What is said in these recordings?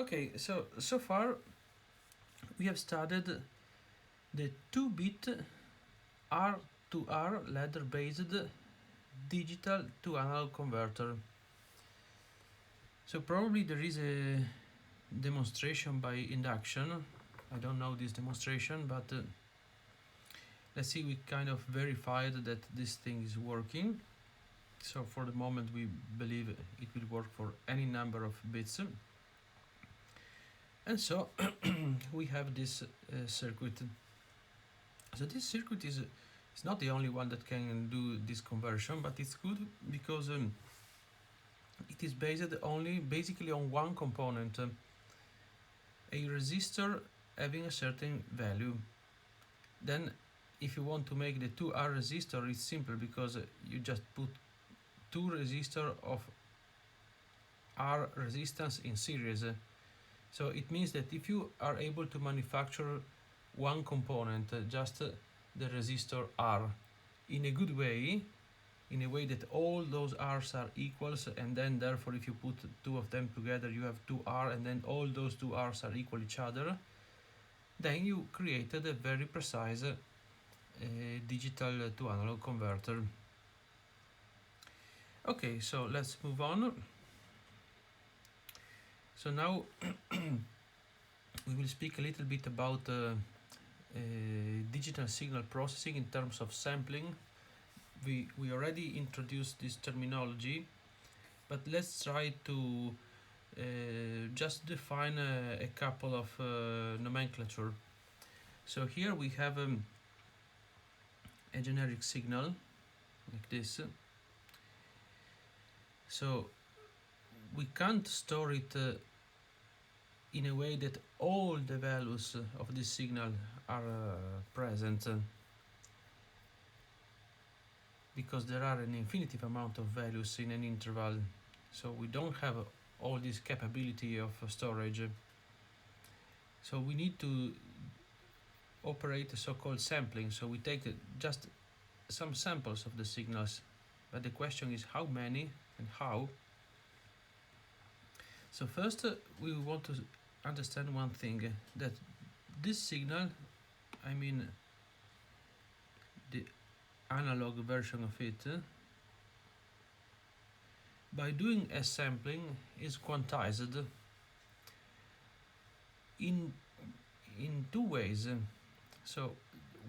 Okay, so far we have studied the 2-bit R to R ladder based digital to analog converter. So probably there is a demonstration by induction. I don't know this demonstration, but let's see, we kind of verified that this thing is working. So for the moment we believe it will work for any number of bits. And so we have this circuit. So this circuit is not the only one that can do this conversion, but it's good because it is based basically on one component, a resistor having a certain value. Then if you want to make the 2R resistor, it's simple because you just put two resistors of R resistance in series. So it means that if you are able to manufacture one component, just the resistor R, in a good way, in a way that all those R's are equals, and then therefore if you put two of them together you have 2R, and then all those 2R's are equal each other, then you created a very precise digital to analog converter. Okay, so let's move on. So now we will speak a little bit about digital signal processing in terms of sampling. We already introduced this terminology, but let's try to just define a couple of nomenclature. So here we have a generic signal like this. So we can't store it in a way that all the values of this signal are present, because there are an infinitive amount of values in an interval, so we don't have all this capability of storage. So we need to operate a so-called sampling. So we take just some samples of the signals, but the question is how many and how. So first we want to understand one thing, that this signal, I mean the analog version of it, by doing a sampling, is quantized in two ways. So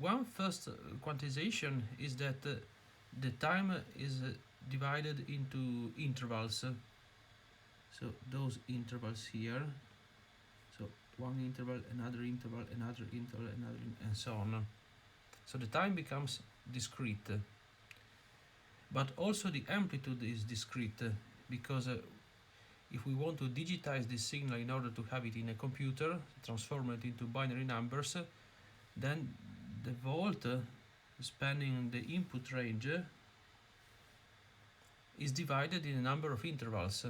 one first quantization is that the time is divided into intervals. So those intervals here, so one interval, another interval, another interval, another, and so on. So the time becomes discrete, but also the amplitude is discrete, because if we want to digitize this signal in order to have it in a computer, transform it into binary numbers, then the volt spanning the input range is divided in a number of intervals.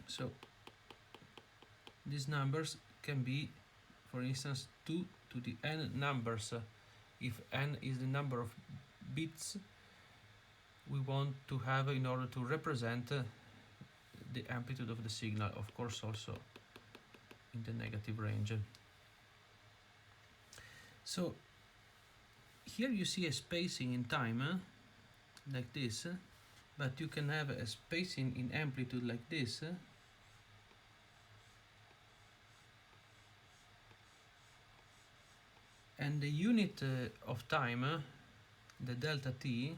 So these numbers can be, for instance, 2 to the n numbers, if n is the number of bits we want to have in order to represent the amplitude of the signal, of course also in the negative range. So here you see a spacing in time like this, but you can have a spacing in amplitude like this, and the unit of time, the delta t,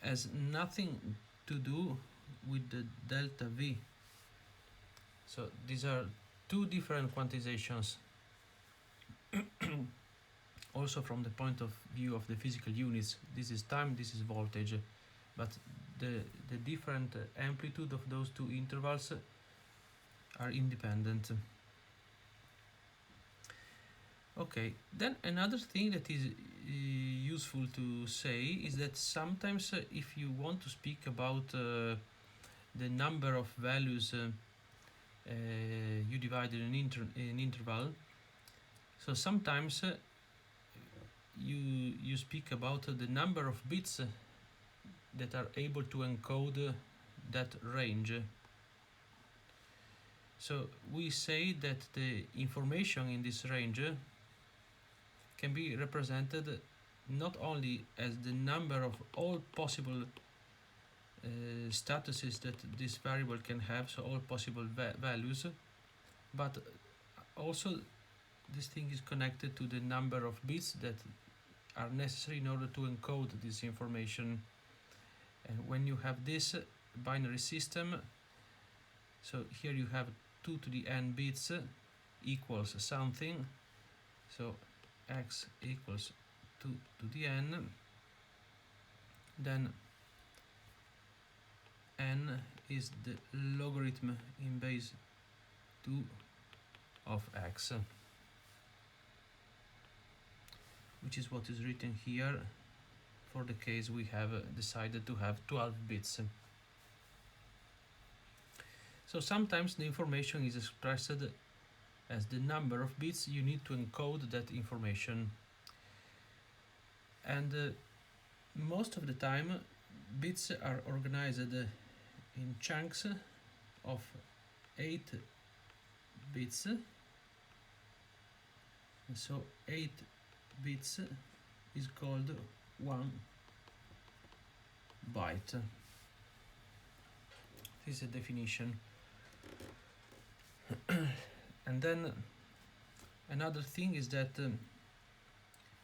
has nothing to do with the delta v. So these are two different quantizations. Also from the point of view of the physical units, this is time, this is voltage, but the different amplitude of those two intervals are independent. Okay, then another thing that is useful to say is that sometimes if you want to speak about the number of values you divide in an interval, so sometimes you speak about the number of bits that are able to encode that range. So we say that the information in this range can be represented not only as the number of all possible statuses that this variable can have, so all possible values, but also this thing is connected to the number of bits that are necessary in order to encode this information. And when you have this binary system, so here you have 2 to the n bits equals something, so x equals 2 to the n, then n is the logarithm in base 2 of x, which is what is written here for the case we have decided to have 12 bits. So sometimes the information is expressed as the number of bits you need to encode that information. And most of the time bits are organized in chunks of 8 bits. And so 8 bits is called 1 byte. This is a definition. And then another thing is that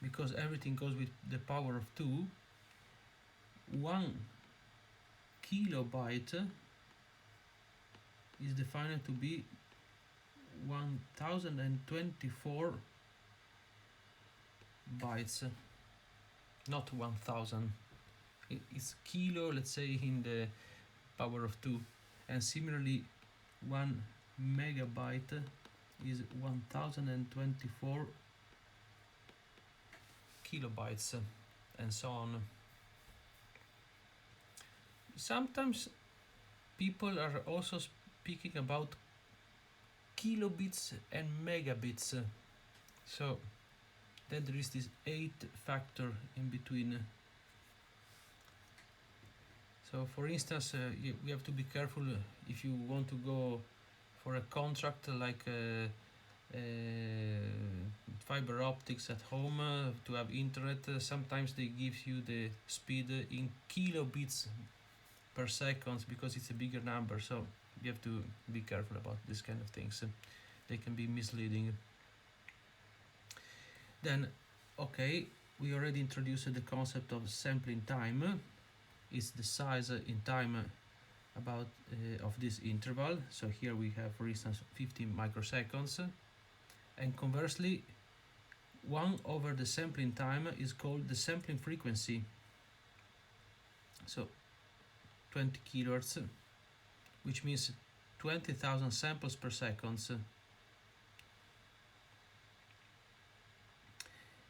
because everything goes with the power of 2, 1 kilobyte is defined to be 1024 bytes, not 1000. It's kilo, let's say, in the power of 2, and similarly 1 megabyte is 1024 kilobytes, and so on. Sometimes people are also speaking about kilobits and megabits, so then there is this 8 factor in between. So for instance, we have to be careful if you want to go for a contract like fiber optics at home to have internet. Sometimes they give you the speed in kilobits per second because it's a bigger number, so you have to be careful about this kind of things. They can be misleading. Then, okay, we already introduced the concept of sampling time. It's the size in time about of this interval. So here we have, for instance, 15 microseconds, and conversely 1 over the sampling time is called the sampling frequency, so 20 kilohertz, which means 20,000 samples per second.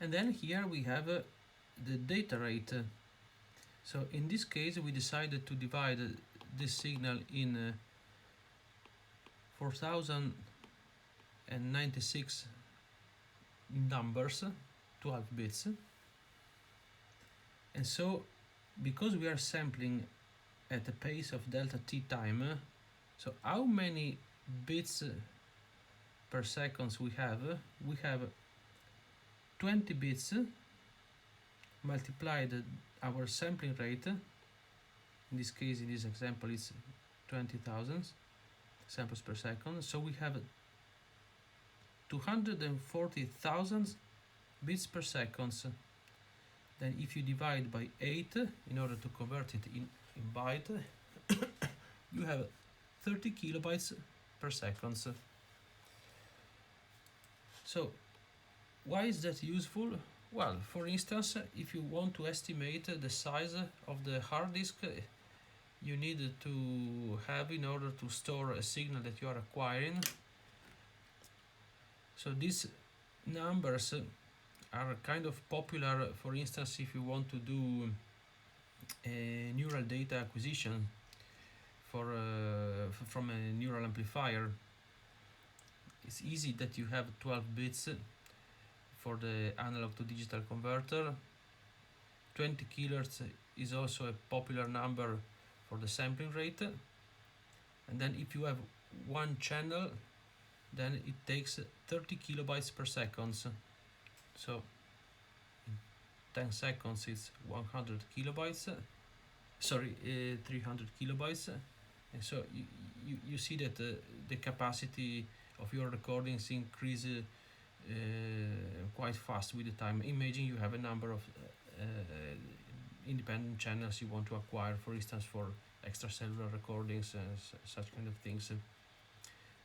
And then here we have the data rate. So in this case we decided to divide this signal in 4096 numbers, 12 bits. And so because we are sampling at a pace of delta t time, so how many bits per second we have? We have 20 bits multiplied our sampling rate. In this case, in this example, it's 20,000 samples per second. So we have 240,000 bits per second. Then if you divide by 8 in order to convert it in byte, you have 30 kilobytes per second. So why is that useful? Well, for instance, if you want to estimate the size of the hard disk you need to have in order to store a signal that you are acquiring. So these numbers are kind of popular, for instance, if you want to do a neural data acquisition for from a neural amplifier. It's easy that you have 12 bits for the analog to digital converter. 20 kilohertz is also a popular number for the sampling rate. And then if you have one channel, then it takes 30 kilobytes per second. So in 10 seconds it's 100 kilobytes. Sorry, 300 kilobytes. And so you see that the capacity of your recordings increase quite fast with the time. Imagine you have a number of independent channels you want to acquire, for instance, for extracellular recordings and such kind of things.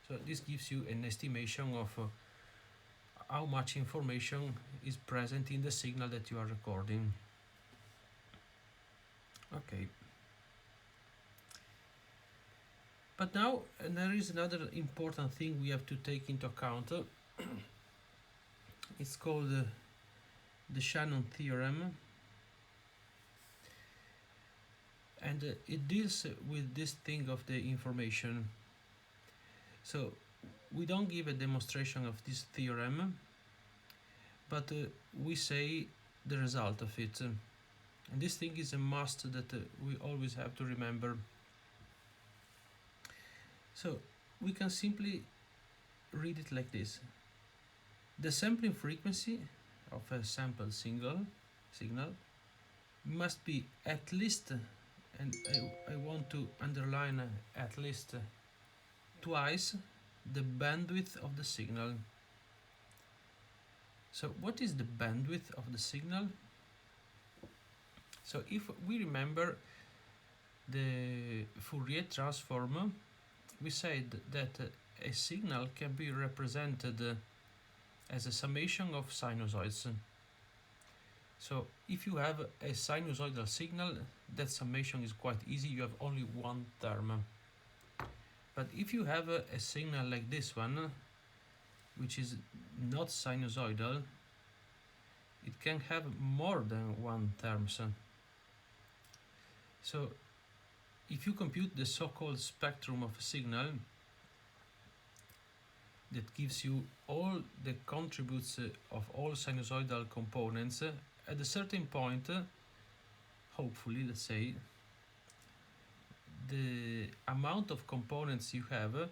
So this gives you an estimation of how much information is present in the signal that you are recording. Okay. But now there is another important thing we have to take into account. It's called the Shannon theorem, and it deals with this thing of the information. So we don't give a demonstration of this theorem, but we say the result of it. And this thing is a must that we always have to remember. So we can simply read it like this. The sampling frequency of a sampled signal must be at least, and I want to underline at least, twice the bandwidth of the signal. So what is the bandwidth of the signal? So if we remember the Fourier transform, we said that a signal can be represented as a summation of sinusoids. So if you have a sinusoidal signal, that summation is quite easy, you have only one term. But if you have a signal like this one, which is not sinusoidal, it can have more than one term. So if you compute the so-called spectrum of a signal that gives you all the contributes of all sinusoidal components, at a certain point, hopefully, let's say, the amount of components you have,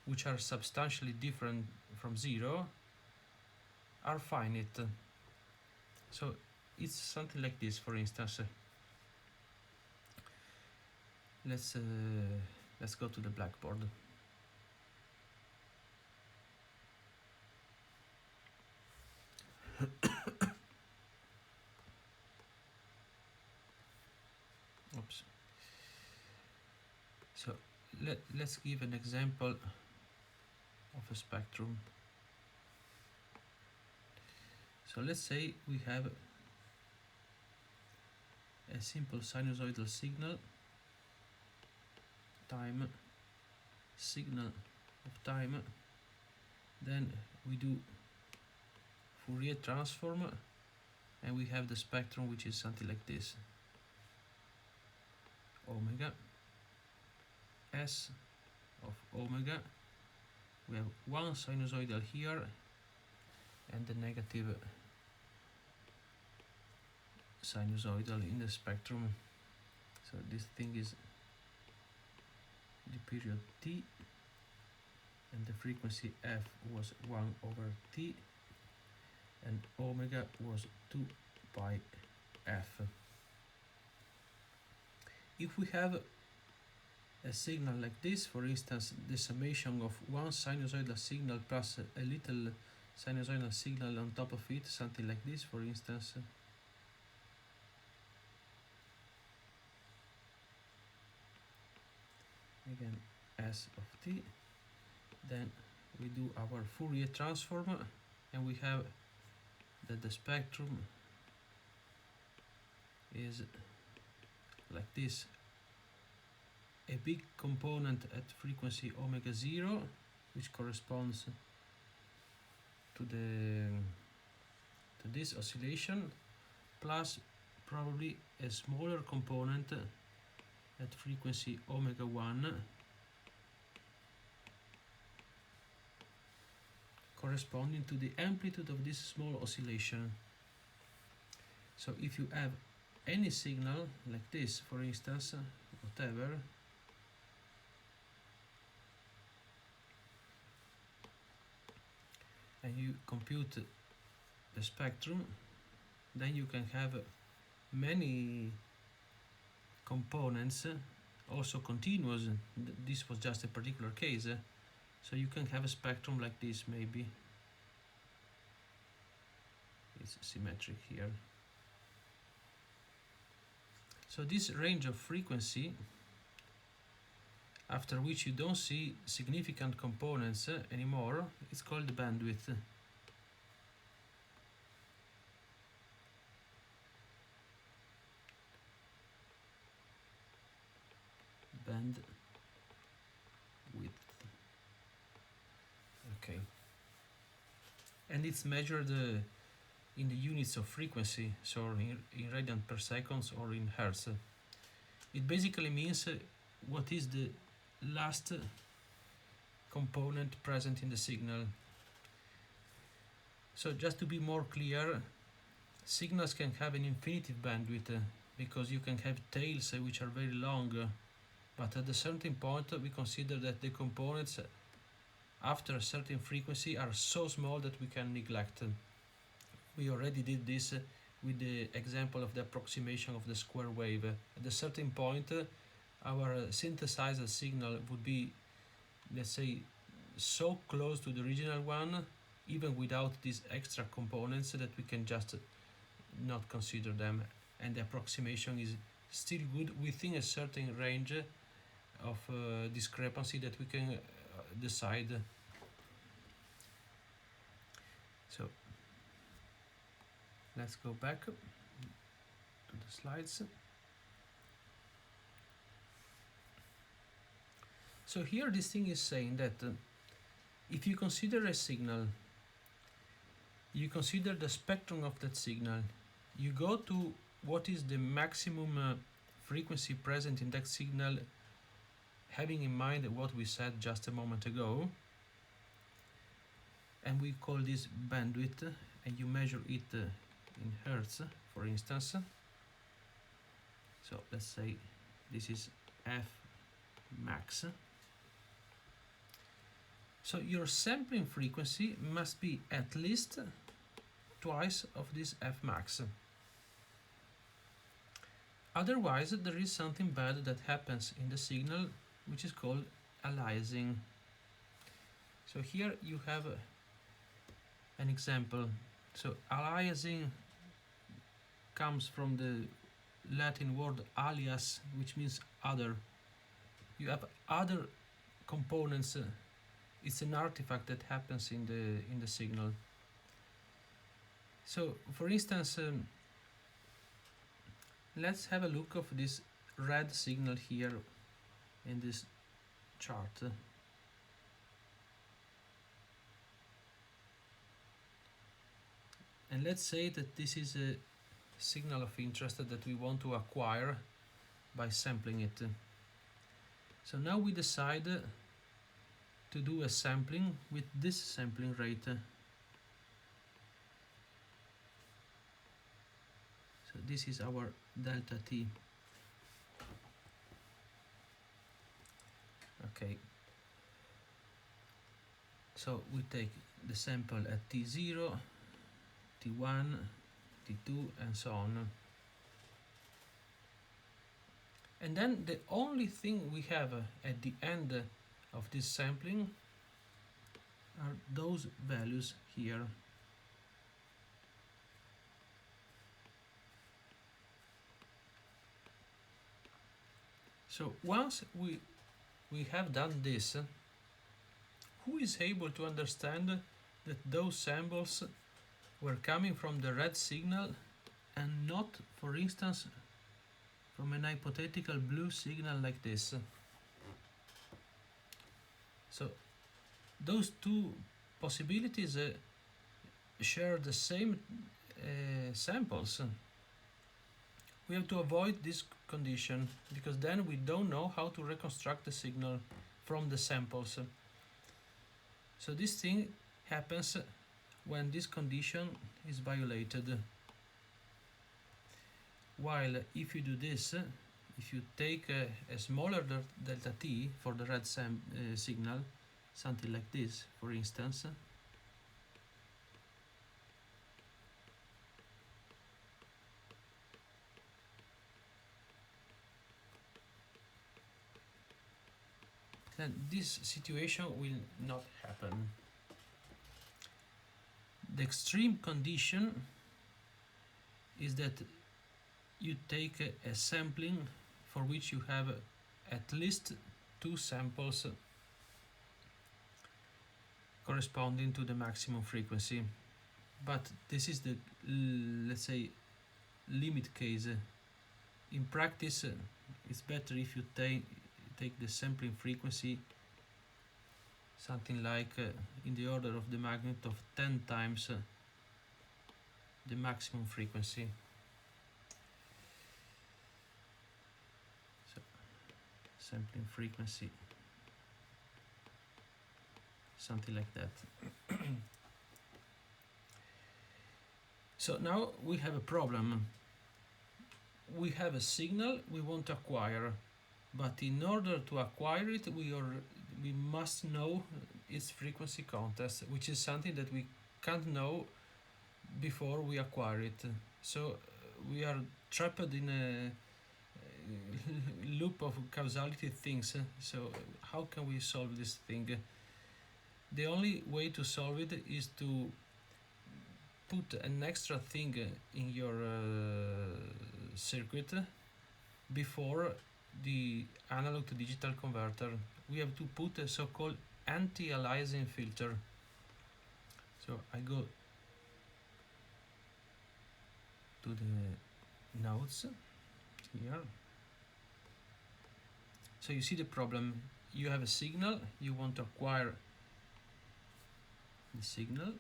which are substantially different from zero, are finite. So it's something like this, for instance. Let's go to the blackboard. Oops. So let's give an example of a spectrum. So let's say we have a simple sinusoidal signal, time, signal of time, then we do Fourier transform, and we have the spectrum, which is something like this: omega, S of omega, we have one sinusoidal here and the negative sinusoidal in the spectrum. So this thing is the period t, and the frequency f was 1 over t, and omega was 2 pi f. If we have a signal like this, for instance, the summation of one sinusoidal signal plus a little sinusoidal signal on top of it, something like this, for instance, again S of t, then we do our Fourier transform, and we have that the spectrum is like this: a big component at frequency omega 0, which corresponds to this oscillation, plus probably a smaller component at frequency omega 1, corresponding to the amplitude of this small oscillation. So if you have any signal like this, for instance, whatever, and you compute the spectrum, then you can have many components, also continuous. This was just a particular case, so you can have a spectrum like this. Maybe it's symmetric here. So this range of frequency, after which you don't see significant components anymore, it's called bandwidth. Bandwidth. Okay. And it's measured in the units of frequency, so in radian per seconds or in hertz. It basically means what is the last component present in the signal. So just to be more clear, signals can have an infinitive bandwidth because you can have tails which are very long, but at a certain point we consider that the components after a certain frequency are so small that we can neglect. We already did this with the example of the approximation of the square wave. At a certain point, our synthesized signal would be, let's say, so close to the original one, even without these extra components, that we can just not consider them, and the approximation is still good within a certain range of discrepancy that we can decide. So let's go back to the slides. So here this thing is saying that if you consider a signal, you consider the spectrum of that signal, you go to what is the maximum frequency present in that signal, having in mind what we said just a moment ago, and we call this bandwidth, and you measure it in hertz, for instance. So let's say this is f max. So your sampling frequency must be at least twice of this f max. Otherwise, there is something bad that happens in the signal, which is called aliasing. So here you have an example. So aliasing comes from the Latin word alias, which means other. You have other components. It's an artifact that happens in the signal. So, for instance, let's have a look of this red signal here in this chart. And let's say that this is a signal of interest that we want to acquire by sampling it. So now we decide to do a sampling with this sampling rate. So this is our delta t. Okay. So we take the sample at t0, t1, t2, and so on. And then the only thing we have at the end of this sampling are those values here. So once we have done this, who is able to understand that those samples were coming from the red signal and not, for instance, from an hypothetical blue signal like this? So those two possibilities share the same samples. We have to avoid this condition because then we don't know how to reconstruct the signal from the samples. So this thing happens when this condition is violated. While if you do this, if you take a smaller delta t for the red signal, something like this, for instance, then this situation will not happen. The extreme condition is that you take a sampling for which you have at least 2 samples corresponding to the maximum frequency. But this is the, let's say, limit case. In practice, it's better if you take the sampling frequency something like in the order of the magnitude of 10 times the maximum frequency. So, sampling frequency, something like that. So now we have a problem. We have a signal we want to acquire, but in order to acquire it, we must know its frequency context, which is something that we can't know before we acquire it. So we are trapped in a loop of causality things. So how can we solve this thing? The only way to solve it is to put an extra thing in your circuit before the analog to digital converter. We have to put a so-called anti-aliasing filter. So I go to the nodes here. So you see the problem. You have a signal, you want to acquire the signal,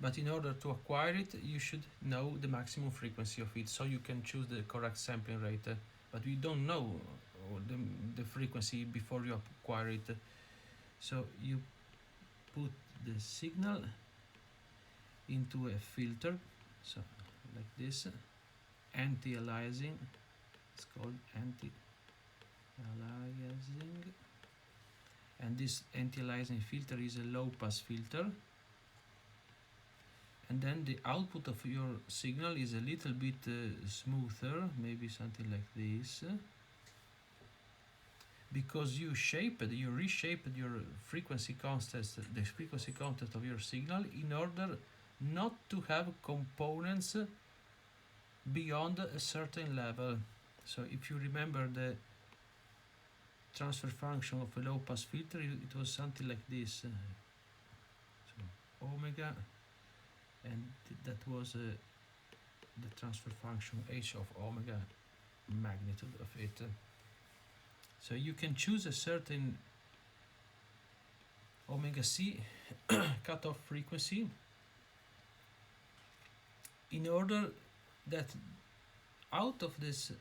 but in order to acquire it, you should know the maximum frequency of it, so you can choose the correct sampling rate. But we don't know the frequency before you acquire it. So you put the signal into a filter, so like this, anti-aliasing. It's called anti-aliasing, and this anti-aliasing filter is a low-pass filter. And then the output of your signal is a little bit smoother, maybe something like this, because you reshaped your frequency context, the frequency context of your signal, in order not to have components beyond a certain level. So if you remember the transfer function of a low-pass filter, it was something like this. So omega, and that was the transfer function h of omega, magnitude of it. So you can choose a certain omega c cutoff frequency in order that out of this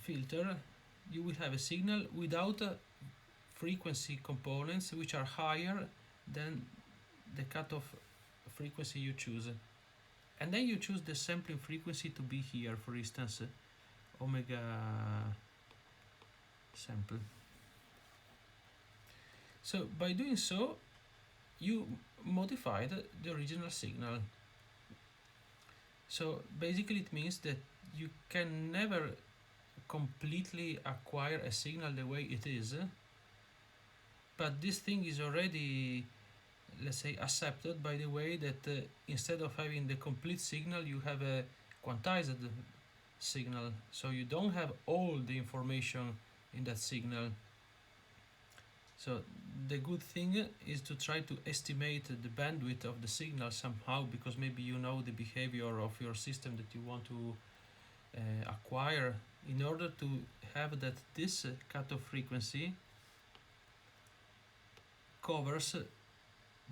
filter you will have a signal without frequency components which are higher than the cutoff frequency you choose, and then you choose the sampling frequency to be here, for instance, omega sample. So by doing so, you modified the original signal. So basically it means that you can never completely acquire a signal the way it is, but this thing is already, let's say, accepted by the way that instead of having the complete signal, you have a quantized signal. So you don't have all the information in that signal. So the good thing is to try to estimate the bandwidth of the signal somehow, because maybe you know the behavior of your system that you want to acquire, in order to have that this cutoff frequency covers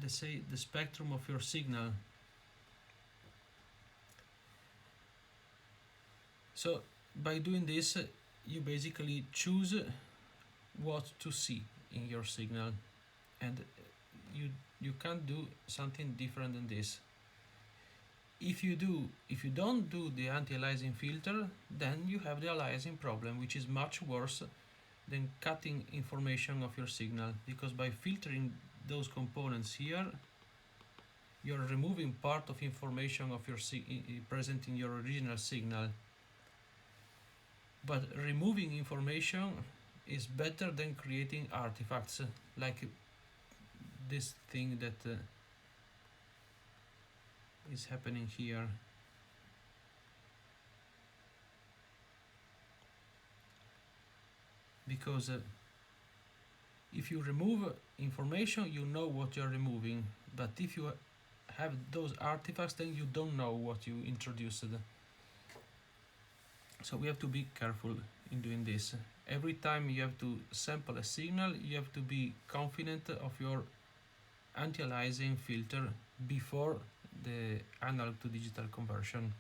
let's say the spectrum of your signal. So by doing this, you basically choose what to see in your signal, and you can't do something different than this. If you don't do the anti-aliasing filter, then you have the aliasing problem, which is much worse than cutting information of your signal, because by filtering those components here, you're removing part of information of your present in your original signal. But removing information is better than creating artifacts like this thing that is happening here. Because if you remove information, you know what you're removing, but if you have those artifacts, then you don't know what you introduced. So we have to be careful in doing this. Every time you have to sample a signal, you have to be confident of your antialiasing filter before the analog to digital conversion.